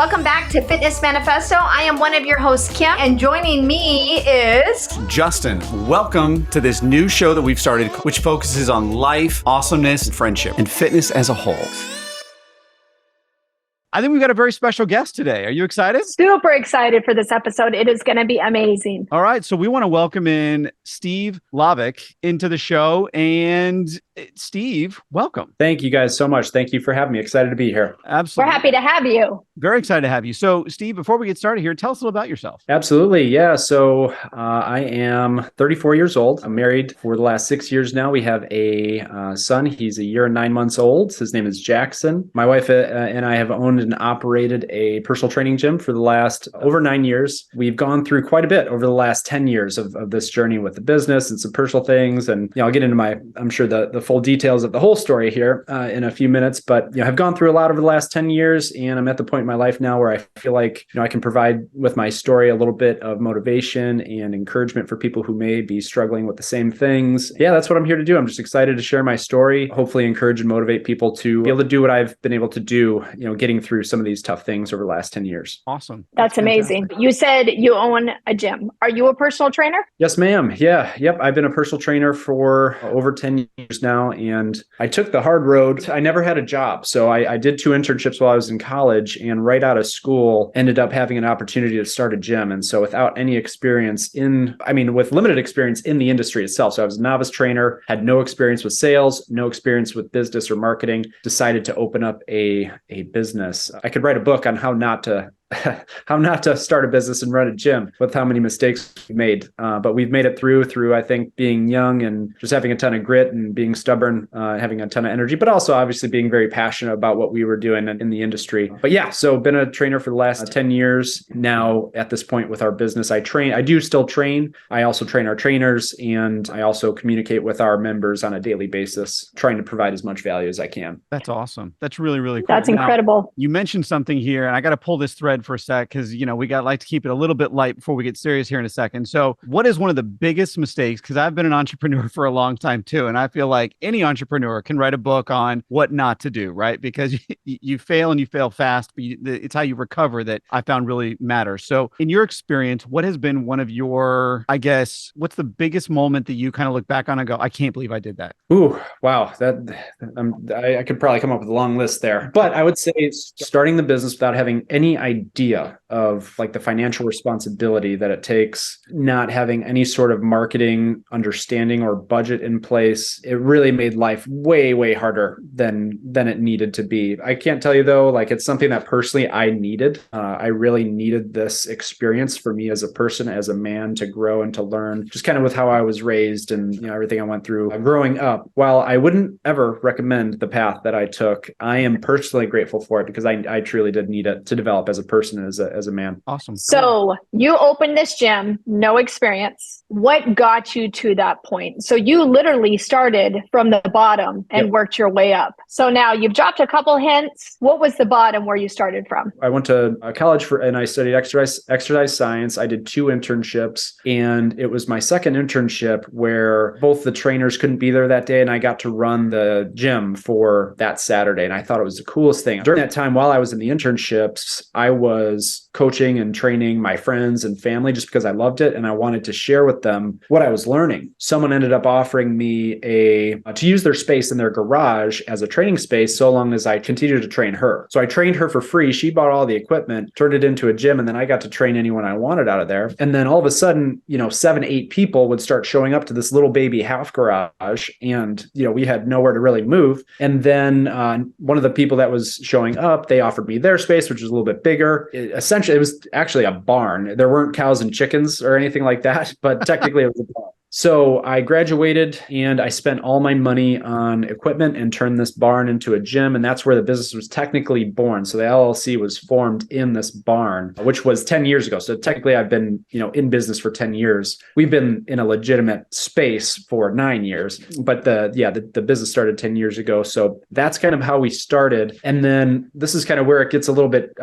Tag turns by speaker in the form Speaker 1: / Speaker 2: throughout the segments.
Speaker 1: Welcome back to Fitness Manifesto. I am one of your hosts, Kim, and joining me is
Speaker 2: Justin. Welcome to this new show that we've started, which focuses on life, awesomeness, friendship, and fitness as a whole. I think we've got a very special guest today. Are you excited?
Speaker 1: Super excited for this episode. It is going to be amazing.
Speaker 2: All right. So we want to welcome in Steve Hlavac into the show. And Steve, welcome.
Speaker 3: Thank you guys so much. Thank you for having me. Excited to be here.
Speaker 2: Absolutely.
Speaker 1: We're happy to have you.
Speaker 2: Very excited to have you. So Steve, before we get started here, tell us a little about yourself.
Speaker 3: Absolutely. Yeah. So I am 34 years old. I'm married for the last 6 years now. We have a son. He's a year and 9 months old. His name is Jackson. My wife and I have owned and operated a personal training gym for the last over 9 years. We've gone through quite a bit over the last 10 years of this journey with the business and some personal things. And I'll get into I'm sure the full details of the whole story here in a few minutes, but I've gone through a lot over the last 10 years, and I'm at the point in my life now where I feel like I can provide with my story a little bit of motivation and encouragement for people who may be struggling with the same things. Yeah, that's what I'm here to do. I'm just excited to share my story, hopefully encourage and motivate people to be able to do what I've been able to do, getting through some of these tough things over the last 10 years.
Speaker 2: Awesome.
Speaker 1: That's amazing.
Speaker 2: Fantastic.
Speaker 1: You said you own a gym. Are you a personal trainer?
Speaker 3: Yes, ma'am. Yeah. Yep. I've been a personal trainer for over 10 years now, and I took the hard road. I never had a job. So I did 2 internships while I was in college, and right out of school ended up having an opportunity to start a gym. And so without any experience with limited experience in the industry itself. So I was a novice trainer, had no experience with sales, no experience with business or marketing, decided to open up a business. I could write a book on how not to start a business and run a gym with how many mistakes we've made. But we've made it through, I think, being young and just having a ton of grit and being stubborn, having a ton of energy, but also obviously being very passionate about what we were doing in the industry. But yeah, so been a trainer for the last 10 years now. At this point with our business, I do still train. I also train our trainers, and I also communicate with our members on a daily basis, trying to provide as much value as I can.
Speaker 2: That's awesome. That's really, really cool.
Speaker 1: That's incredible.
Speaker 2: Now, you mentioned something here, and I got to pull this thread for a sec because we like to keep it a little bit light before we get serious here in a second. So what is one of the biggest mistakes? Because I've been an entrepreneur for a long time too, and I feel like any entrepreneur can write a book on what not to do, right? Because you fail and you fail fast, but it's how you recover that I found really matters. So in your experience, what has been one of your, what's the biggest moment that you kind of look back on and go, I can't believe I did that?
Speaker 3: Ooh, wow. I could probably come up with a long list there, but I would say starting the business without having any idea of the financial responsibility that it takes, not having any sort of marketing understanding or budget in place. It really made life way, way harder than it needed to be. I can't tell you though, it's something that personally I needed. I really needed this experience for me as a person, as a man, to grow and to learn, just kind of with how I was raised and everything I went through growing up. While I wouldn't ever recommend the path that I took, I am personally grateful for it because I truly did need it to develop as a person, as a man.
Speaker 2: Awesome.
Speaker 1: So you opened this gym, no experience. What got you to that point? So you literally started from the bottom and worked your way up. So now you've dropped a couple hints. What was the bottom where you started from?
Speaker 3: I went to college and I studied exercise science. I did 2 internships, and it was my second internship where both the trainers couldn't be there that day, and I got to run the gym for that Saturday. And I thought it was the coolest thing. During that time, while I was in the internships, I was coaching and training my friends and family just because I loved it and I wanted to share with them what I was learning. Someone ended up offering me to use their space in their garage as a training space so long as I continued to train her. So I trained her for free. She bought all the equipment, turned it into a gym, and then I got to train anyone I wanted out of there. And then all of a sudden, 7, 8 people would start showing up to this little baby half garage, and we had nowhere to really move. And then one of the people that was showing up, they offered me their space, which was a little bit bigger. Essentially, it was actually a barn. There weren't cows and chickens or anything like that, but technically it was a barn. So I graduated and I spent all my money on equipment and turned this barn into a gym. And that's where the business was technically born. So the LLC was formed in this barn, which was 10 years ago. So technically I've been, in business for 10 years. We've been in a legitimate space for 9 years, but the business started 10 years ago. So that's kind of how we started. And then this is kind of where it gets a little bit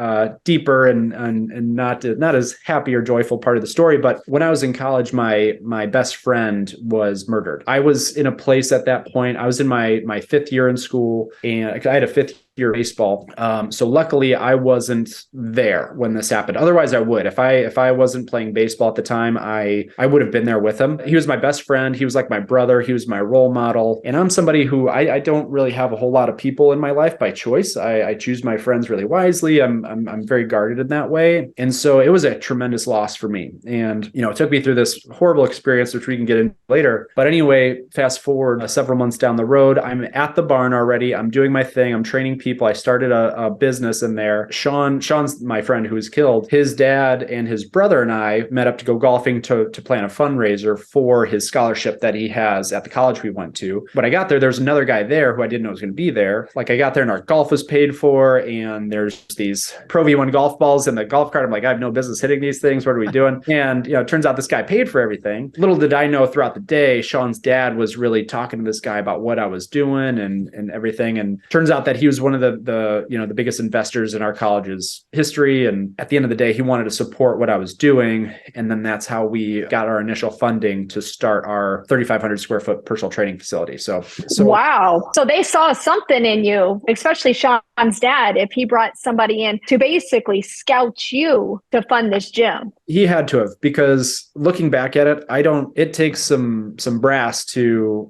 Speaker 3: deeper and not as happy or joyful part of the story. But when I was in college, my best friend was murdered. I was in a place at that point. I was in my 5th year in school, and I had a 5th year baseball. So luckily I wasn't there when this happened. Otherwise I would. If I wasn't playing baseball at the time, I would have been there with him. He was my best friend. He was like my brother. He was my role model. And I'm somebody who I don't really have a whole lot of people in my life by choice. I choose my friends really wisely. I'm very guarded in that way. And so it was a tremendous loss for me. And, it took me through this horrible experience, which we can get into later. But anyway, fast forward several months down the road, I'm at the barn already. I'm doing my thing. I'm training people. I started a business in there. Sean's my friend who was killed. His dad and his brother and I met up to go golfing to plan a fundraiser for his scholarship that he has at the college we went to. When I got there was another guy there who I didn't know was going to be there. Like I got there and our golf was paid for, and there's these Pro V1 golf balls in the golf cart. I'm like, I have no business hitting these things. What are we doing? And it turns out this guy paid for everything. Little did I know throughout the day, Sean's dad was really talking to this guy about what I was doing and everything. And turns out that he was one of the biggest investors in our college's history. And at the end of the day, he wanted to support what I was doing. And then that's how we got our initial funding to start our 3,500 square foot personal training facility. So
Speaker 1: wow. So they saw something in you, especially Sean's dad, if he brought somebody in to basically scout you to fund this gym.
Speaker 3: He had to have, because looking back at it, it takes some brass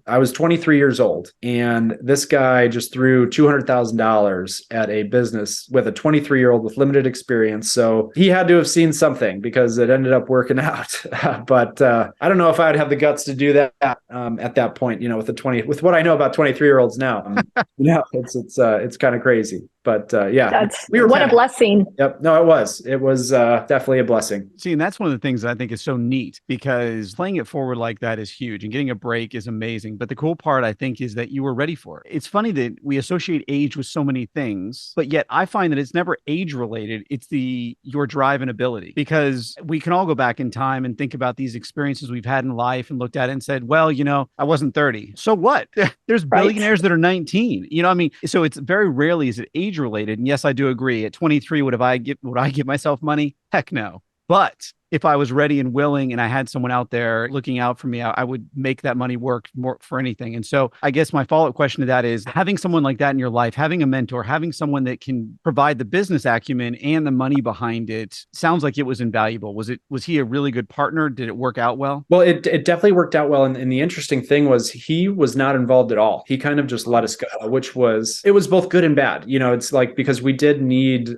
Speaker 3: I was 23 years old, and this guy just threw $200,000 at a business with a 23-year-old with limited experience. So he had to have seen something, because it ended up working out. But I don't know if I'd have the guts to do that at that point, with what I know about 23-year-olds now. It's kind of crazy. But
Speaker 1: what a blessing.
Speaker 3: Yep. No, it was. It was definitely a blessing.
Speaker 2: See, and that's one of the things that I think is so neat, because playing it forward like that is huge and getting a break is amazing. But the cool part, I think, is that you were ready for it. It's funny that we associate age with so many things, but yet I find that it's never age related. It's your drive and ability, because we can all go back in time and think about these experiences we've had in life and looked at it and said, well, I wasn't 30. So what? There's billionaires that are 19. So it's very rarely is it age related. And yes, I do agree. At 23, would I give myself money? Heck no. But if I was ready and willing and I had someone out there looking out for me, I would make that money work more for anything. And so I guess my follow-up question to that is, having someone like that in your life, having a mentor, having someone that can provide the business acumen and the money behind it, sounds like it was invaluable. Was he a really good partner? Did it work out well?
Speaker 3: Well, it definitely worked out well. And the interesting thing was, he was not involved at all. He kind of just let us go, it was both good and bad. It's like, because we did need,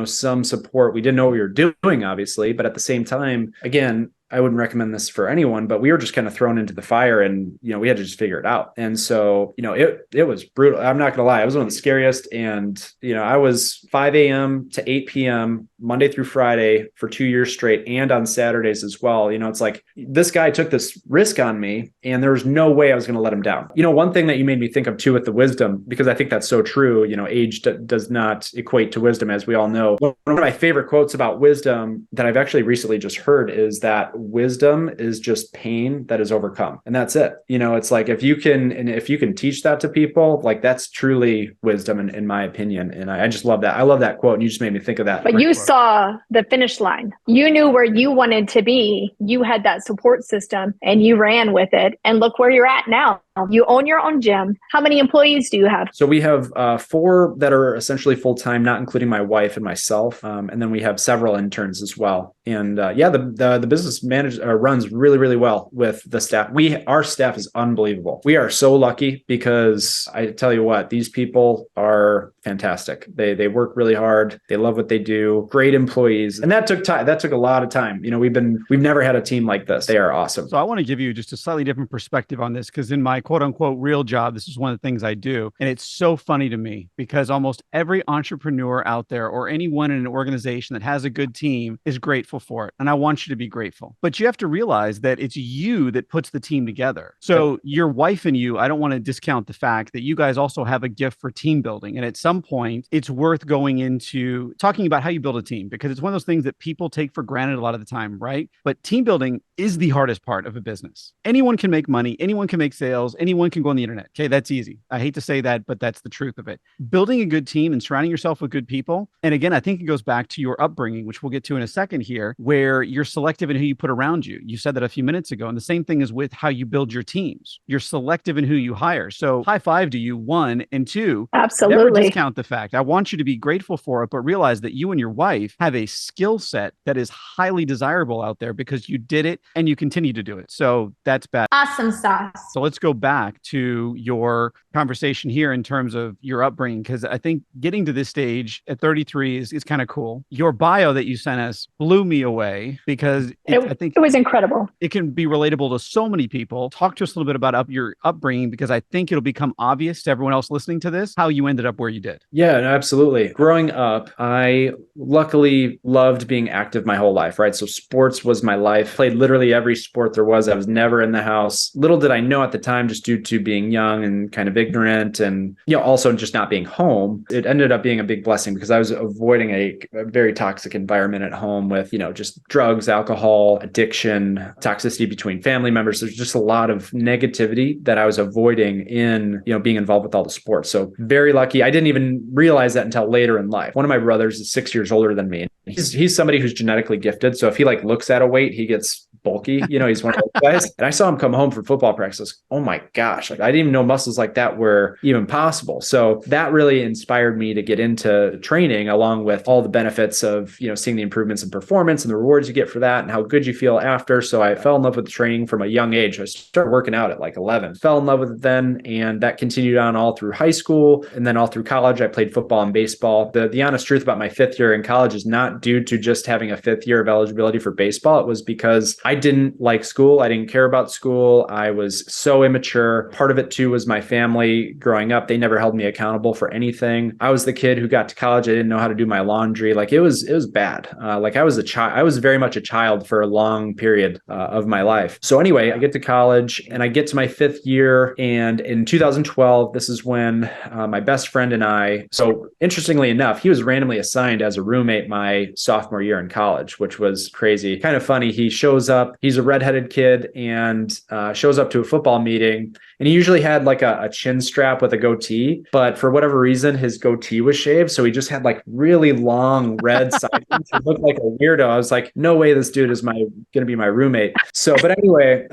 Speaker 3: some support. We didn't know what we were doing, obviously, but at the same time, again, I wouldn't recommend this for anyone, but we were just kind of thrown into the fire, and, we had to just figure it out. And so, it was brutal. I'm not going to lie. It was one of the scariest. And, I was 5 a.m. to 8 p.m. Monday through Friday for 2 years straight, and on Saturdays as well. It's like, this guy took this risk on me, and there was no way I was going to let him down. One thing that you made me think of too with the wisdom, because I think that's so true, age does not equate to wisdom, as we all know. One of my favorite quotes about wisdom that I've actually recently just heard is that wisdom is just pain that is overcome. And that's it. It's like, if you can teach that to people, like, that's truly wisdom in my opinion. And I just love that. I love that quote. And you just made me think of that.
Speaker 1: But you saw the finish line. You knew where you wanted to be. You had that support system and you ran with it. And look where you're at now. You own your own gym. How many employees do you have?
Speaker 3: So we have 4 that are essentially full-time, not including my wife and myself. And then we have several interns as well. And the business runs really, really well with the staff. Our staff is unbelievable. We are so lucky, because I tell you what, these people are fantastic. They work really hard. They love what they do. Great employees. And that took time. That took a lot of time. We've never had a team like this. They are awesome.
Speaker 2: So I want to give you just a slightly different perspective on this, because in my quote unquote real job, this is one of the things I do. And it's so funny to me, because almost every entrepreneur out there, or anyone in an organization that has a good team, is grateful for it. And I want you to be grateful. But you have to realize that it's you that puts the team together. So your wife and you, I don't want to discount the fact that you guys also have a gift for team building. And at some point, it's worth going into talking about how you build a team, because it's one of those things that people take for granted a lot of the time, right? But team building is the hardest part of a business. Anyone can make money. Anyone can make sales. Anyone can go on the internet. Okay, that's easy. I hate to say that, but that's the truth of it. Building a good team and surrounding yourself with good people. And again, I think it goes back to your upbringing, which we'll get to in a second here, where you're selective in who you put around you. You said that a few minutes ago. And the same thing is with how you build your teams. You're selective in who you hire. So high five to you, 1, and 2.
Speaker 1: Absolutely.
Speaker 2: Never discount discount the fact. I want you to be grateful for it, but realize that you and your wife have a skill set that is highly desirable out there because you did it and you continue to do it. So that's bad.
Speaker 1: Awesome sauce.
Speaker 2: So let's go back to your conversation here in terms of your upbringing, because I think getting to this stage at 33 is kind of cool. Your bio that you sent us blew me away because I think
Speaker 1: it was incredible.
Speaker 2: It can be relatable to so many people. Talk to us a little bit about your upbringing, because I think it'll become obvious to everyone else listening to this how you ended up where you did.
Speaker 3: Yeah, no, absolutely. Growing up, I luckily loved being active my whole life, right? So sports was my life. Played literally every sport there was. I was never in the house. Little did I know at the time, just due to being young and kind of ignorant and, also just not being home, it ended up being a big blessing because I was avoiding a very toxic environment at home with, just drugs, alcohol, addiction, toxicity between family members. There's just a lot of negativity that I was avoiding in, being involved with all the sports. So very lucky. I didn't even realize that until later in life. One of my brothers is 6 years older than me. He's somebody who's genetically gifted. So if he looks at a weight, he gets bulky. He's one of those guys. And I saw him come home from football practice. Oh my gosh. I didn't even know muscles like that were even possible. So that really inspired me to get into training, along with all the benefits of, seeing the improvements in performance and the rewards you get for that and how good you feel after. So I fell in love with training from a young age. I started working out at 11, fell in love with it then. And that continued on all through high school. And then all through college, I played football and baseball. The honest truth about my fifth year in college is not due to just having a fifth year of eligibility for baseball. It was because I didn't like school. I didn't care about school. I was so immature. Part of it too was my family growing up. They never held me accountable for anything. I was the kid who got to college. I didn't know how to do my laundry. It was bad. I was a child. I was very much a child for a long period of my life. So anyway, I get to college and I get to my fifth year. And in 2012, this is when my best friend and I, so interestingly enough, he was randomly assigned as a roommate my sophomore year in college, which was crazy. Kind of funny. He shows up, he's a redheaded kid and shows up to a football meeting. And he usually had a chin strap with a goatee, but for whatever reason, his goatee was shaved. So he just had really long red sideburns. He looked like a weirdo. I was like, no way this dude is going to be my roommate. So, but anyway,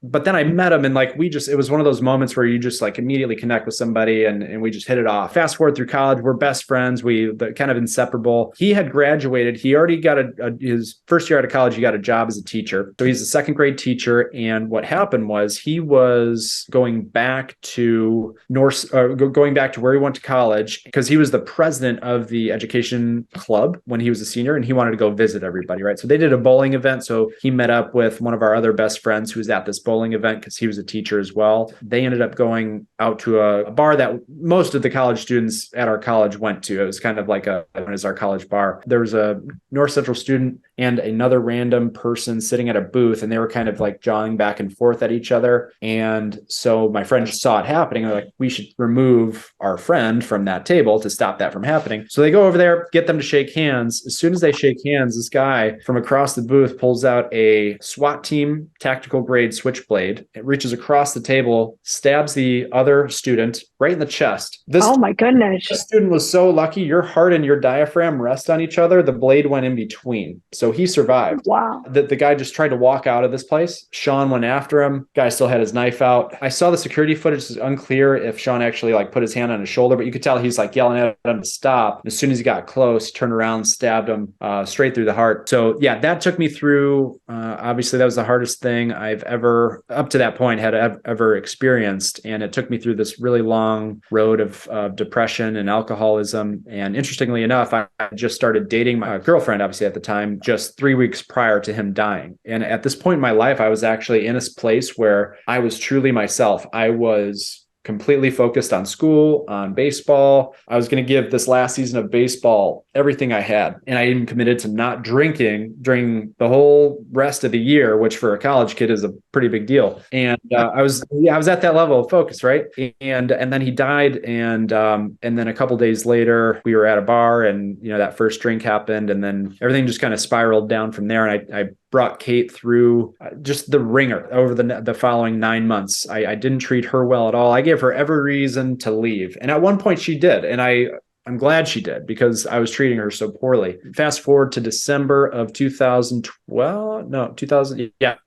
Speaker 3: but then I met him and it was one of those moments where you just immediately connect with somebody and we just hit it off. Fast forward through college, we're best friends. We kind of inseparable. He had graduated. He already got his first year out of college. He got a job as a teacher. So he's a second grade teacher. And what happened was he was going back to where he went to college because he was the president of the education club when he was a senior and he wanted to go visit everybody, right? So they did a bowling event. So he met up with one of our other best friends who was at this bowling event because he was a teacher as well. They ended up going out to a bar that most of the college students at our college went to. It was kind of as our college bar. There was a North Central student and another random person sitting at a booth and they were kind of jawing back and forth at each other. And so my friend just saw it happening. They're like, we should remove our friend from that table to stop that from happening. So they go over there, get them to shake hands. As soon as they shake hands, this guy from across the booth pulls out a SWAT team tactical grade switchblade. It reaches across the table, stabs the other student right in the chest.
Speaker 1: Oh my goodness.
Speaker 3: This student was so lucky. Your heart and your diaphragm rest on each other. The blade went in between. So he survived.
Speaker 1: Wow.
Speaker 3: The guy just tried to walk out of this place. Sean went after him. Guy still had his knife out. I saw the security footage. It's unclear if Sean actually put his hand on his shoulder, but you could tell he's yelling at him to stop. As soon as he got close, he turned around, stabbed him straight through the heart. So yeah, that took me through. Obviously, that was the hardest thing I've ever, up to that point, had ever experienced. And it took me through this really long road of depression and alcoholism. And interestingly enough, I just started dating my girlfriend, obviously at the time, just 3 weeks prior to him dying. And at this point in my life, I was actually in a place where I was truly myself. I was completely focused on school, on baseball. I was going to give this last season of baseball everything I had. And I even committed to not drinking during the whole rest of the year, which for a college kid is a pretty big deal. And I was at that level of focus, right? And then he died. And then a couple of days later, we were at a bar and, that first drink happened. And then everything just kind of spiraled down from there. And I brought Kate through just the ringer over the following 9 months. I didn't treat her well at all. I gave her every reason to leave. And at one point she did. And I'm glad she did because I was treating her so poorly. Fast forward to December of 2012.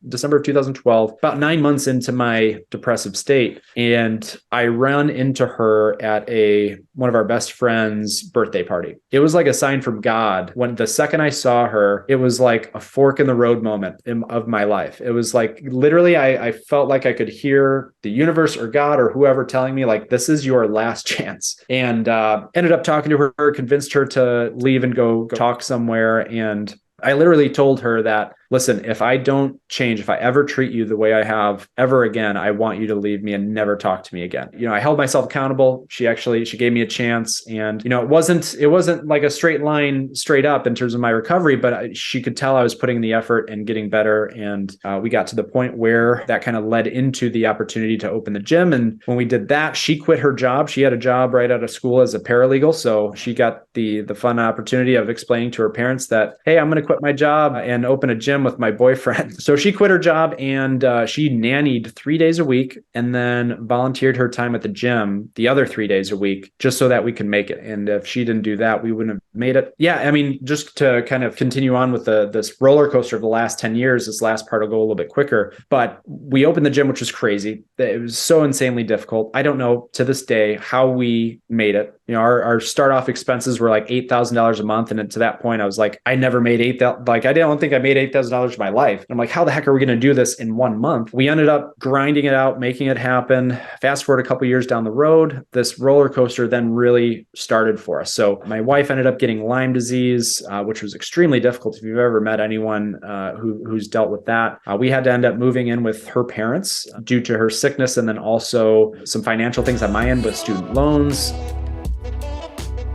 Speaker 3: December of 2012, about 9 months into my depressive state. And I run into her at a one of our best friends' birthday party. It was like a sign from God. When the second I saw her, it was like a fork in the road moment of my life. It was like literally I felt like I could hear the universe or God or whoever telling me like, this is your last chance. And ended up talking to her, convinced her to leave and go talk somewhere. And I literally told her that, listen, if I don't change, if I ever treat you the way I have ever again, I want you to leave me and never talk to me again. I held myself accountable. She gave me a chance, and it wasn't like a straight line straight up in terms of my recovery, but she could tell I was putting in the effort and getting better. And we got to the point where that kind of led into the opportunity to open the gym. And when we did that, she quit her job. She had a job right out of school as a paralegal. So she got the fun opportunity of explaining to her parents that, hey, I'm going to quit my job and open a gym with my boyfriend. So she quit her job and she nannied 3 days a week and then volunteered her time at the gym the other 3 days a week just so that we could make it. And if she didn't do that, we wouldn't have made it. Yeah, I mean, just to kind of continue on with this roller coaster of the last 10 years, this last part will go a little bit quicker, but we opened the gym, which was crazy. It was so insanely difficult. I don't know to this day how we made it. Our start off expenses were like $8,000 a month. And to that point, I was like, I never made $8,000. Like, I don't think I made $8,000 in my life. And I'm like, how the heck are we going to do this in 1 month? We ended up grinding it out, making it happen. Fast forward a couple of years down the road, this roller coaster then really started for us. So my wife ended up getting Lyme disease, which was extremely difficult. If you've ever met anyone who's dealt with that, we had to end up moving in with her parents due to her sickness. And then also some financial things on my end with student loans.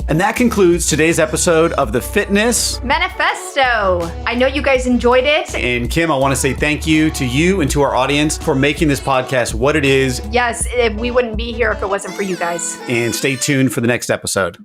Speaker 2: And that concludes today's episode of the Fitness
Speaker 1: Manifesto. I know you guys enjoyed it.
Speaker 2: And Kim, I want to say thank you to you and to our audience for making this podcast what it is.
Speaker 1: Yes, we wouldn't be here if it wasn't for you guys.
Speaker 2: And stay tuned for the next episode.